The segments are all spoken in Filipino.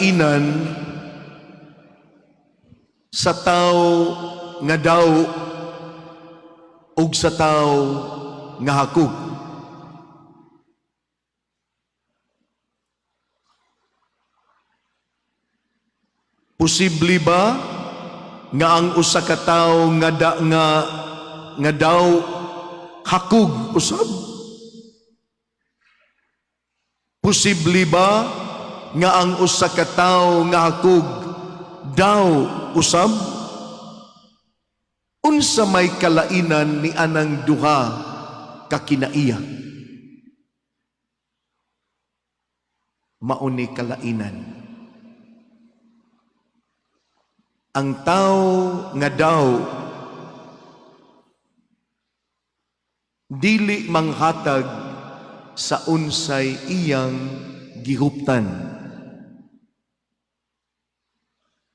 kalainan sa tao nga daw ug sa tao nga hakog. Posible ba nga ang usa ka tawo nga daw hakog usab? Posible ba nga ang usa ka tawo nga hakog daw usab? Unsa may kalainan ni anang duha ka kinaiya? Mauni kalainan. Ang tao nga daw dili manghatag sa unsay iyang gihuptan.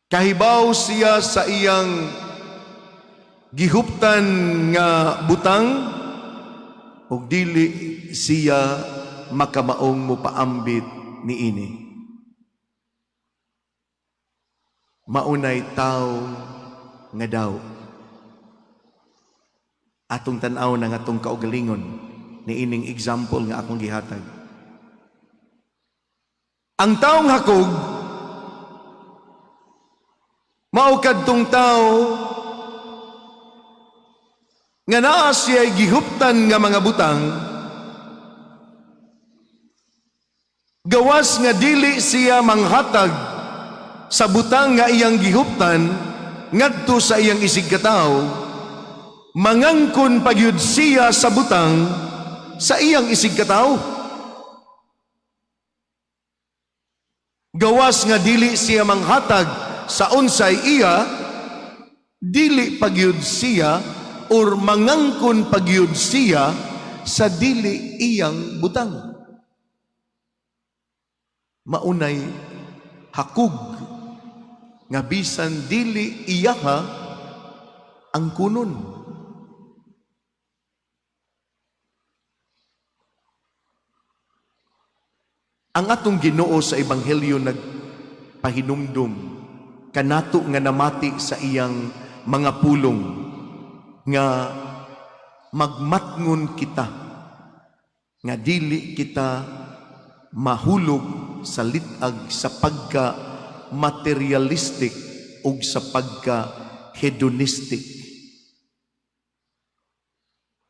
Kahibaw siya sa iyang gihuptan nga butang ug dili siya makamaong mopaambit niini. Maunay tao nga daw. Atong tan-aw na nga atong kaugalingon ni ining example nga akong gihatag. Ang taong hakog mao kadtong tao nga naa siya'y gihuptan nga mga butang, gawas nga dili siya manghatag sa butang nga iyang gihuptan ngadto sa iyang isig katawo, mangangkon pagyud siya sa butang sa iyang isig katawo. Gawas nga dili siya manghatag sa unsay iya, dili pagyud siya or mangangkon pagyud siya sa dili iyang butang. Maunay hakog nga bisan dili iyaha ang kunon. Ang atong Ginoo sa Ebanghelyo nagpahinumdum kanato nga namati sa iyang mga pulong nga magmatngon kita nga dili kita mahulog sa litag sa pagka materialistic ug sa pagka hedonistic.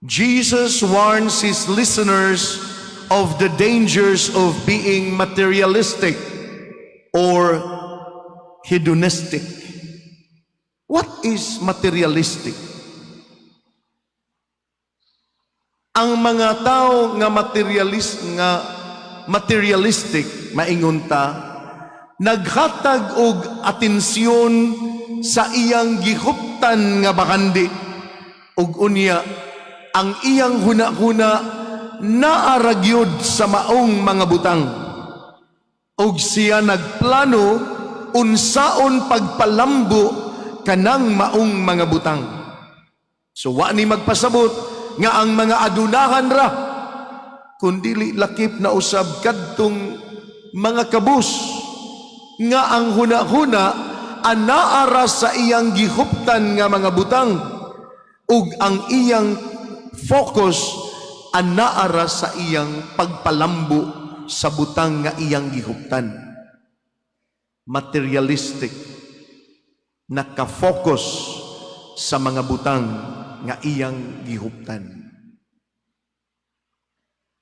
Jesus warns his listeners of the dangers of being materialistic or hedonistic. What is materialistic? Ang mga tao nga materialistic maingon ta naghatag og atensyon sa iyang gihuptan nga bakandi ug unya ang iyang hunahuna naaragyod sa maong mga butang ug siya nagplano unsaon pagpalambo kanang maong mga butang. So wa ni magpasabot nga ang mga adunahan ra kundili lakip na usab kadtong mga kabus nga ang hunahuna anaara sa iyang gihuptan nga mga butang ug ang iyang focus anaara sa iyang pagpalambo sa butang nga iyang gihuptan. Materialistic, nakafocus sa mga butang nga iyang gihuptan.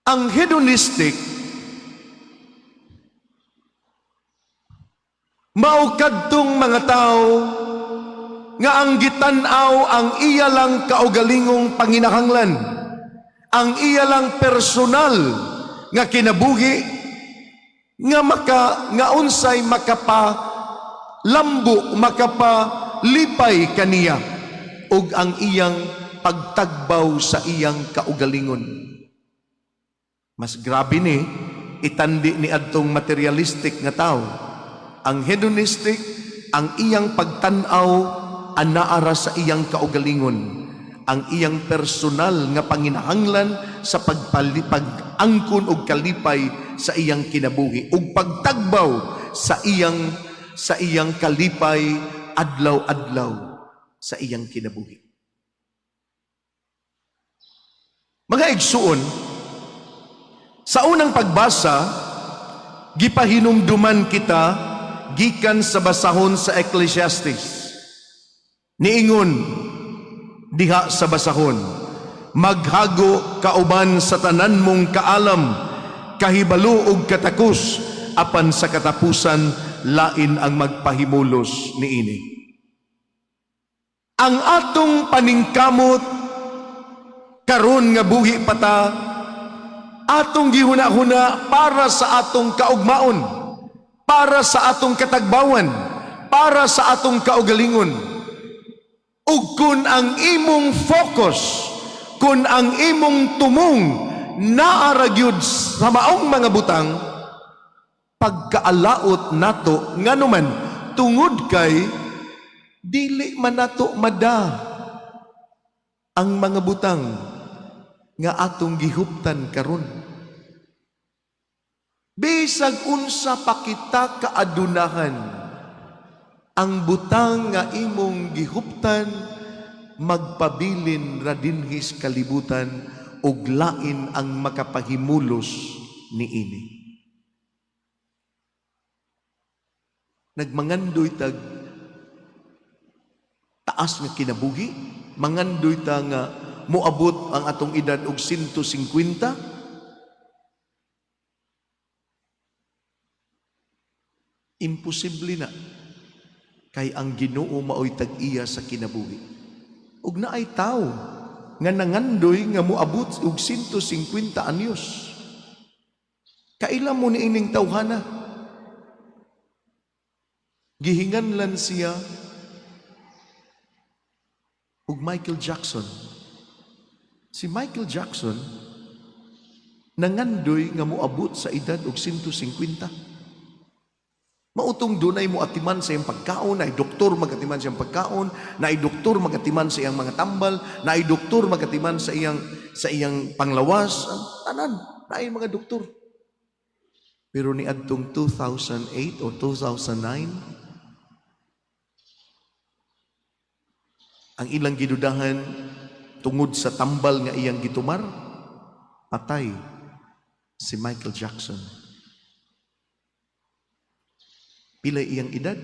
Ang hedonistic mao kadtong mga tao nga ang gitan-aw ang iya lang kaugalingong panginahanglan, ang iya lang personal nga kinabuhi nga unsay makapalambo, makapalipay kaniya ug ang iyang pagtagbaw sa iyang kaugalingon. Mas grabe ni itandi ni adtong materialistic nga tao. Ang hedonistic, ang iyang pagtanaw anaara sa iyang kaugalingon, ang iyang personal nga panginahanglan sa pagangkon og kalipay sa iyang kinabuhi ug pagtagbaw sa iyang kalipay adlaw-adlaw sa iyang kinabuhi. Mga igsuon, sa unang pagbasa, gipahinumduman kita gikan sa basahon sa Ecclesiastes. Niingon diha sa basahon, maghago kauban sa tanan mong kaalam, kahibalo ug katakos, apan sa katapusan lain ang magpahimulos niini. Ang atong paningkamot karon nga buhi pata, atong gihuna-huna para sa atong kaugmaon, para sa atong katagbawan, para sa atong kaugalingon. Ug kun ang imong focus, kun ang imong tumong naara gyud sa maong mga butang, pagkaalaot nato nganuman tungod kay dili man nato mada ang mga butang nga atong gihuptan karon. Bisag unsa pa kita kaadunahan, ang butang nga imong gihuptan magpabilin ra dinhis kalibutan ug lain ang makapahimulos niini. Nagmangandoy tag taas nga kinabuhi, mangandoy ta nga moabot ang atong edad og 150. Imposible na, kay ang Ginoo maoy tag-iya sa kinabuhi. Ug naay tawo nga nangandoy nga moabot og 150 anyos. Kaila mo ni ining tawhana? Gihinganlan siya ug Michael Jackson. Si Michael Jackson nangandoy nga moabot sa edad og 150. Mautong dunay mo atiman sa iyang pagkaon, naay doktor magatiman sa iyang pagkaon, naay doktor magatiman sa iyang mga tambal, naay doktor magatiman sa iyang panglawas, tanan, naay mga doktor. Pero ni adtong 2008 o 2009, ang ilang gidudahan tungod sa tambal nga iyang gitumar, patay si Michael Jackson. Pila iyang edad?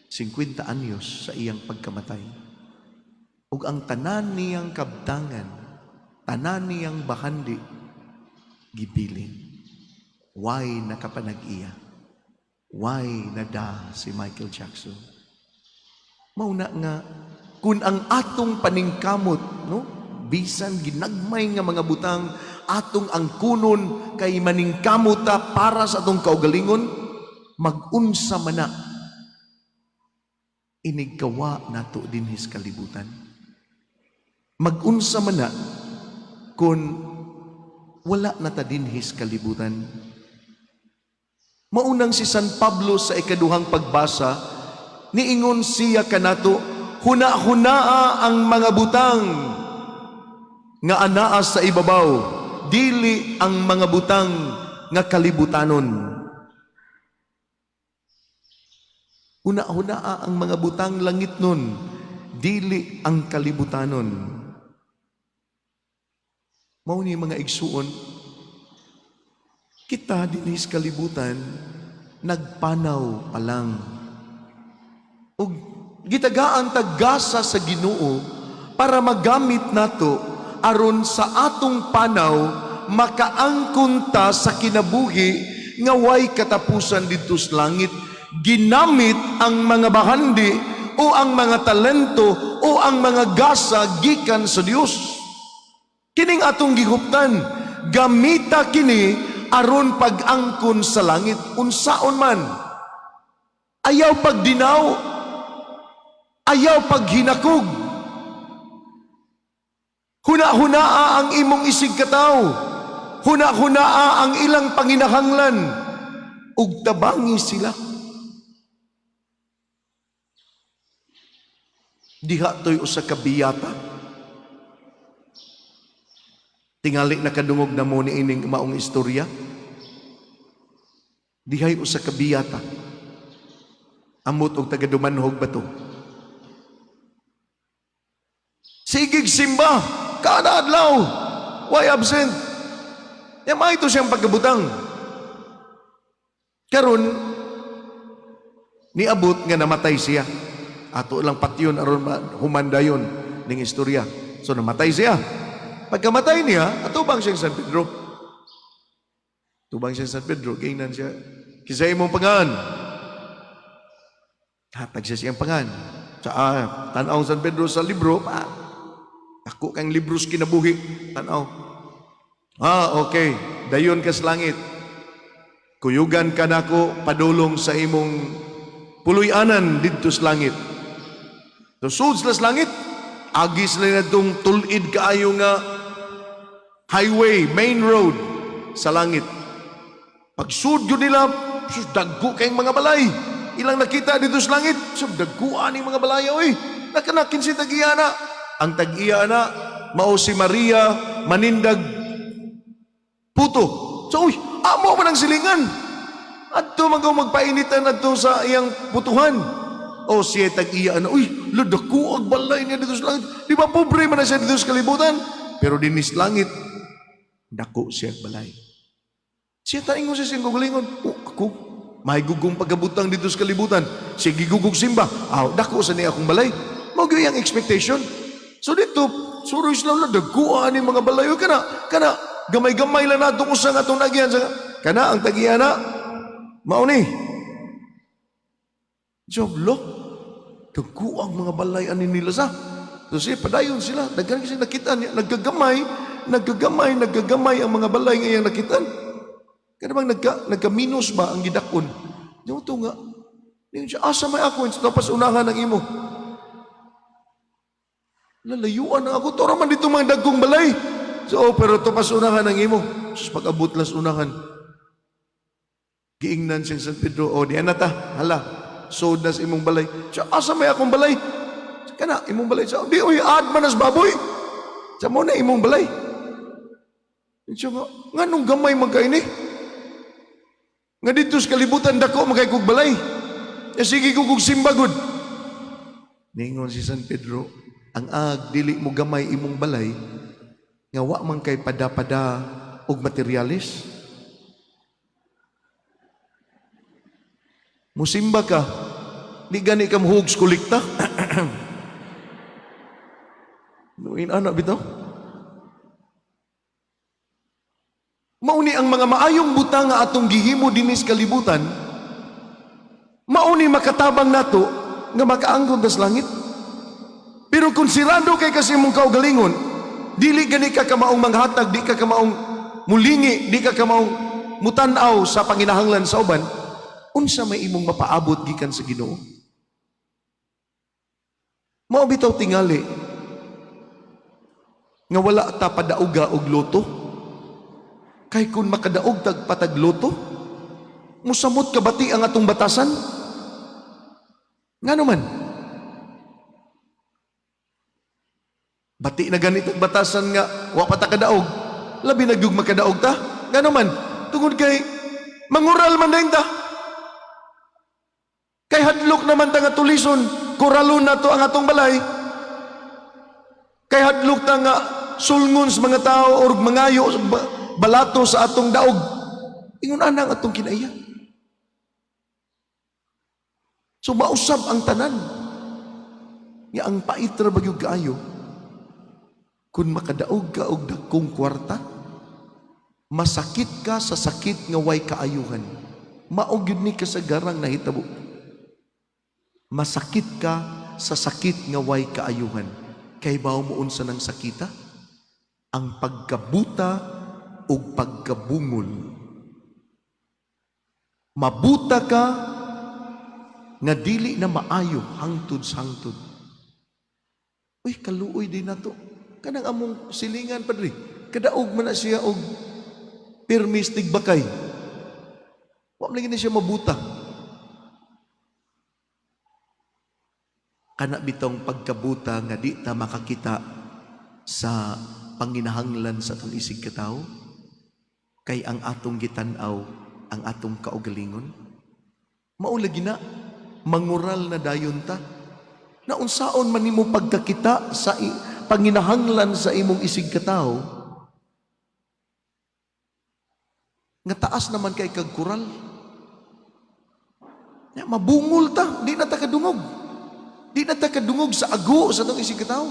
50 anyos sa iyang pagkamatay. Ug ang tanan niyang kabtangan, tanan niyang bahandi, gibilin. Why nakapanag-iya? Why nada si Michael Jackson? Mauna nga, kung ang atong paningkamot, no? Bisan ginagmay nga mga butang, atong angkunon kay maningkamot ta para sa atong kaugalingon, mag-unsa man na inigkawa nato dinhis kalibutan. Mag-unsa man na kung wala na ta dinhis kalibutan. Maunang si San Pablo sa ikaduhang pagbasa, niingon siya kanato, huna-hunaa ang mga butang nga anaa sa ibabaw, dili ang mga butang nga kalibutanon. Huna-hunaa ang mga butang langit nun, dili ang kalibutanon. Mao ni mga igsuon, kita dinhis kalibutan, nagpanaw pa lang. Ug gitagaan taggasa sa Ginoo para magamit nato aron sa atong panaw makaangkon ta sa kinabuhi nga way katapusan dito sa langit. Ginamit ang mga bahandi o ang mga talento o ang mga gasa gikan sa Dios. Kining atong gihuptan, gamita kini aron pag-angkon sa langit unsaon man. Ayaw pagdinaw, ayaw paghinakog. Huna-hunaa ang imong isig kataw, huna-hunaa ang ilang panginahanglan, ug tabangi sila. Diha to'y usa ka biyata. Tingali nakadungog na mo ni ining maong istorya. Dihay usa ka biyata. Amot og tagadumanhog bato. Sigig simba, kada adlaw, why absent? May ito siyang pagkabutang. Karon niabot nga namatay siya. Ato lang patyon aron humandayon ning istorya. So namatay siya. Pagkamatay niya, atubang siya sa San Pedro. Tubang siya sa San Pedro, gingnan siya. Kisay mong pangan. Hatag siya siyang pangan. Sa tanaw San Pedro sa libro, ako kang libros kinabuhi. Tanaw. Okay. Dayon ka sa langit. Kuyugan ka nako padulong sa imong puloy-anan didto sa langit. So sud sa langit, agis na itong tulid kaayo nga highway, main road sa langit. Pag sud yun nila, daggo kayong mga balay. Ilang nakita dito sa langit, dagguan yung mga balay. Oy, nakanakin si tag-iyana. Ang tag-iyana, mao si Maria, manindag puto. So, amo man ang silingan. Adto magpainitan adto sa iyang putuhan. O siya tag-iya na, ladako ang balay niya dito sa langit. Di ba pobre man na siya dito sa kalibutan? Pero dinis langit, dako siya balay. Siya taing mo siya siyang gugulingon. Ako, may gugong pagkabutang dito sa kalibutan. Siya gigugog simba. Dako sa niya akong balay. Mga yung expectation. So dito, suroy sila, dakuan ni mga balay. Kana, gamay-gamay lang nato kung saan atong nagyan. Kana, ang tag-iya na, mauni. Joblo, daguang mga balay anin nila sa. So siya, padayon sila. Daghan kasi nakita niya, naggagamay ang mga balay ngayang nakitaan. Kaya bang nagka-minus ba ang gidakon? Yung ito nga, yung siya, asa may ako, tapos unahan ng imo. Lalayuan na ako, ito naman dito mga dagkong balay. So, pero tapos unahan ng imo. Sus, pag-abot las unahan. Giingnan siyang San Pedro, diyan na ta, hala. So, nas imong balay. Siya, asa may akong balay? Kana, imong balay. Siya, di, admanas baboy. Siya mo na imong balay. Siya nga nung gamay magkaini. Nga dito sa kalibutan dako, magkay kong balay. Sige kong simbagod. Ningon si San Pedro, ang dili mo gamay imong balay, nga wa man kay pada-pada og materialis. Musimba ka, di gani ka muhugs kulikta. Nuin anak bitaw. Mauni ang mga maayong butang nga atong gihimo dinis kalibutan, mauni makatabang nato nga makaangkon tas langit. Pero kung sirado kay kasi mong kaugalingon, dili gani ka kamaong manghatag, di ka kamaong mulingi, di ka kamaong mutanaw sa panginahanglan sa uban, unsa may imong mapaabot gikan sa Ginoo? Mao bitaw tingali nga wala ta padauga og loto. Kay kung makadaog patag loto, musamot kabati ang atong batasan. Ngano man? Bati na ganito batasan nga wa pa ta kadaog, labi na gyud makadaog ta. Ngano man? Tungod kay mangural man dayon ta. Kay hadlok naman ta nga tulison, koralon na to ang atong balay. Kay hadlok ta nga sulngon sa mga tao or mangayo balato sa atong daog. Ingon anang atong kinaiya. So mausab ang tanan. Nga ang paitra bagyog kaayo, kung makadaog ka og dagkong kwarta, masakit ka sa sakit nga way kaayuhan. Mao gyud ni kasagarang nahitabo. Masakit ka sa sakit nga way kaayuhan. Kay bawo mo unsa nang sakita? Ang pagkabuta ug pagkabungol. Mabuta ka nga dili na maayo hangtod sa hangtod. Uy, kaluoy din nato. Kanang among silingan padri. Kadaog man na siya og permis tigbakay. Wa man na siya mabuta. Kana bitong pagkabuta nga di ta makakita sa panginahanglan sa atong isig katao, kay ang atong gitan-aw ang atong kaugalingon. Maulagi na, mangural na dayon ta. Na unsaon man nimo pagkakita sa panginahanglan sa imong isig katao, nga taas naman kay kagkural. Mabungol ta, di na ta kadungog. Di na ta kadungog sa ago sa itong isig katao.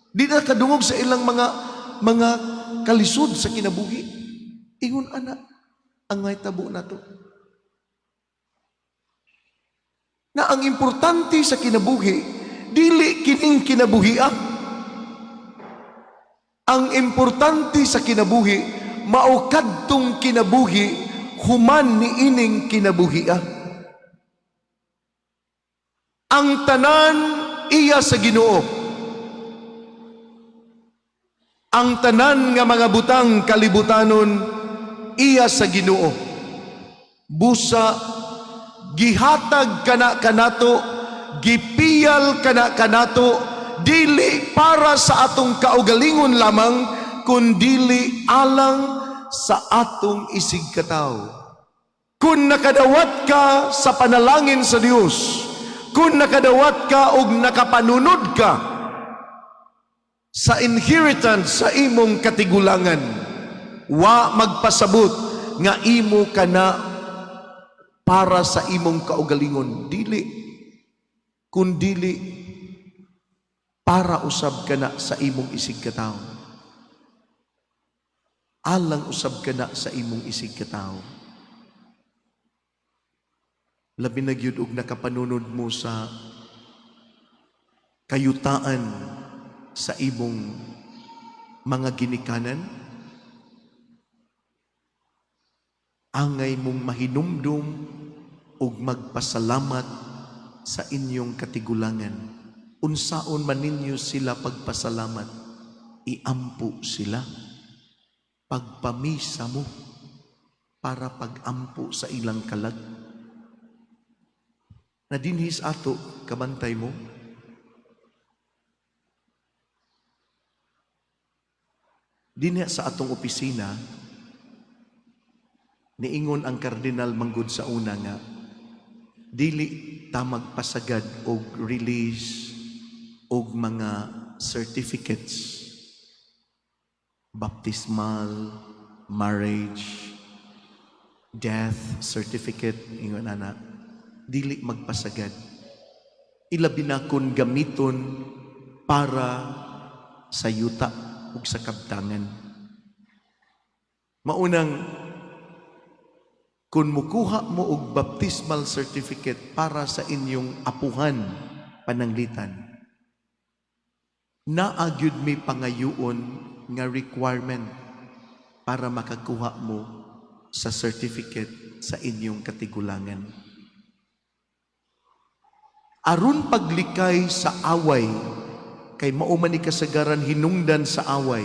Di na kadungog sa ilang mga kalisod sa kinabuhi. Ingon ana, ang may tabo na to. Na ang importante sa kinabuhi, dili kining kinabuhian. Ang importante sa kinabuhi, maukadtong kinabuhi, human ni ining kinabuhian. Ang tanan iya sa Ginoo. Ang tanan nga mga butang kalibutanon iya sa Ginoo. Busa gihatag kana kanato, gipiyal kana kanato, dili para sa atong kaugalingon lamang, kundili alang sa atong isig katao. Kung nakadawat ka sa panalangin sa Dios, kung nakadawat ka o nakapanunod ka sa inheritance sa imong katigulangan, wa magpasabot nga imo kana para sa imong kaugalingon. Dili. Kundili para usab ka na sa imong isig katao. Alang usab ka na sa imong isig katao. Labi na gyud og nakapanunod mo sa kayutaan sa imong mga ginikanan, angay mong mahinumdum ug magpasalamat sa inyong katigulangan. Unsaon man ninyo sila pagpasalamat, iampo sila. Pagpamisa mo para pagampo sa ilang kalag. Na dinhis ato, kabantay mo, dinha sa atong opisina, niingon ang Kardinal manggod sa una nga, dili ta magpasagad og release og mga certificates, baptismal, marriage, death certificate, ingon ana, dili magpasagad. Ilabi na kun gamiton para sa yuta ug sa kabtangan. Maunang, kung mukuha mo og baptismal certificate para sa inyong apuhan pananglitan, naagyud may pangayuon nga requirement para makakuha mo sa certificate sa inyong katigulangan. Aron paglikay sa away, kay mauman ni kasagaran hinungdan sa away,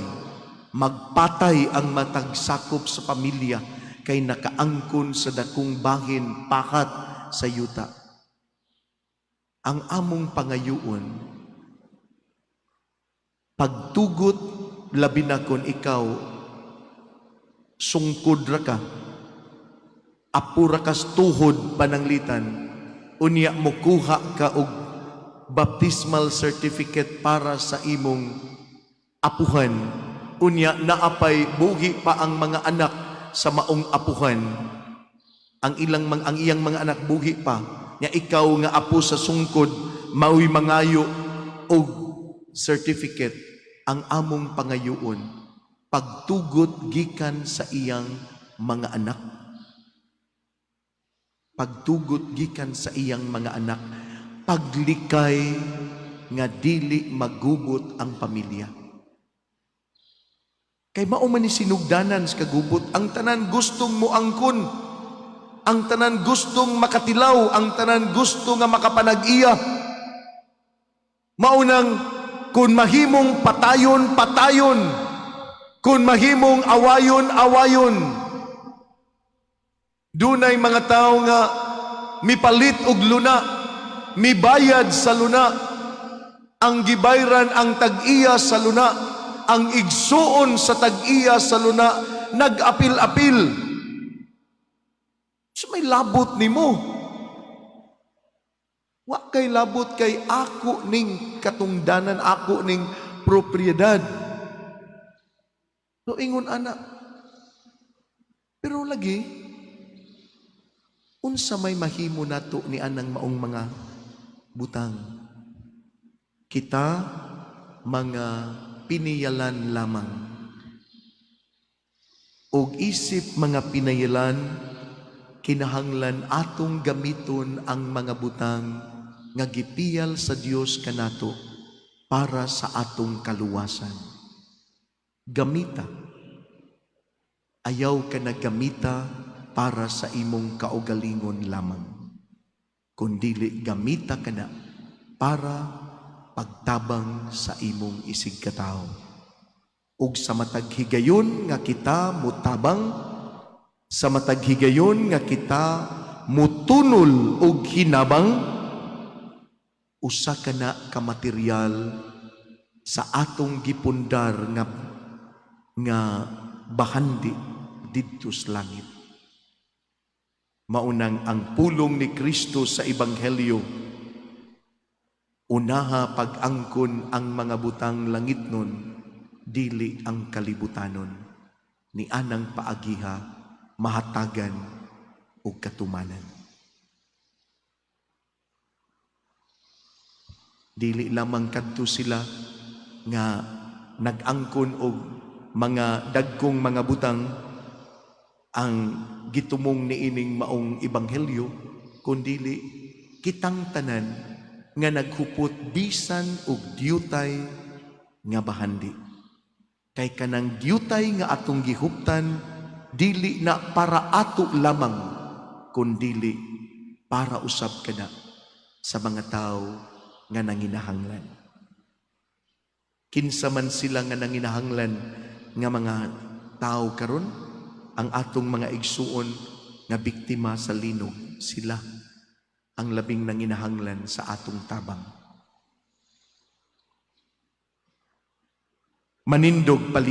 magpatay ang matag sakop sa pamilya, kay nakaangkon sa dakong bahin pakat sa yuta. Ang among pangayuon, pagtugot, labi na kon ikaw sungkod ra ka, apura kas tuhod pananglitan, unya mo kuha ka og baptismal certificate para sa imong apuhan, unya naapay buhi pa ang mga anak sa maong apuhan, ang iyang mga anak buhi pa, nga ikaw nga apo sa sungkod, mao'y mangayo og certificate. Ang among pangayuon, pagtugot gikan sa iyang mga anak. Pagtugot gikan sa iyang mga anak, paglikay nga dili magubot ang pamilya. Kay mao man ni sinugdanan sa kagubot, ang tanan gustong moangkon, ang tanan gustong makatilaw, ang tanan gusto nga makapanag-iya. Maunang kun mahimong patayon, patayon, kun mahimong awayon, awayon. Dunay mga tao nga mipalit og luna, mibayad sa luna, ang gibayran ang tag-iya sa luna, ang igsuon sa tag-iya sa luna, nag-apil-apil. So may labot nimo. Wa kay labot kay ako ning katungdanan, ako ning propriedad. No ingon ana. Pero lagi, unsa may mahimo nato ni anang maong mga butang. Kita mga piniyalan lamang. Og isip mga pinayalan, kinahanglan atong gamiton ang mga butang nga gipiyal sa Dios kanato para sa atong kaluwasan. Gamita. Ayaw ka na gamita para sa imong kaugalingon lamang. Kundili gamita ka na para pagtabang sa imong isig katao. Ug sa matag higayon nga kita mutabang, sa matag higayon nga kita mutunol og hinabang, usa ka na ka material sa atong gipundar nga bahandi didto sa langit. Maunang ang pulong ni Kristo sa Ebanghelyo, unaha pag-angkon ang mga butang langit nun, dili ang kalibutanon, ni anang paagiha, mahatagan o katumanan. Dili lamang kadto sila nga nag-angkon og mga dagkong mga butang ang gitumong niining maong ebanghelyo, kundili kitang tanan nga naghupot bisan og diyutay nga bahandi. Kay kanang diyutay nga atong gihuptan, dili na para ato lamang, kundili para usab kada sa mga tao nga nanginahanglan. Kinsa man sila nga nanginahanglan nga mga tao karon, ang atong mga igsuon nga biktima sa linog, sila ang labing nanginahanglan sa atong tabang. Manindog pali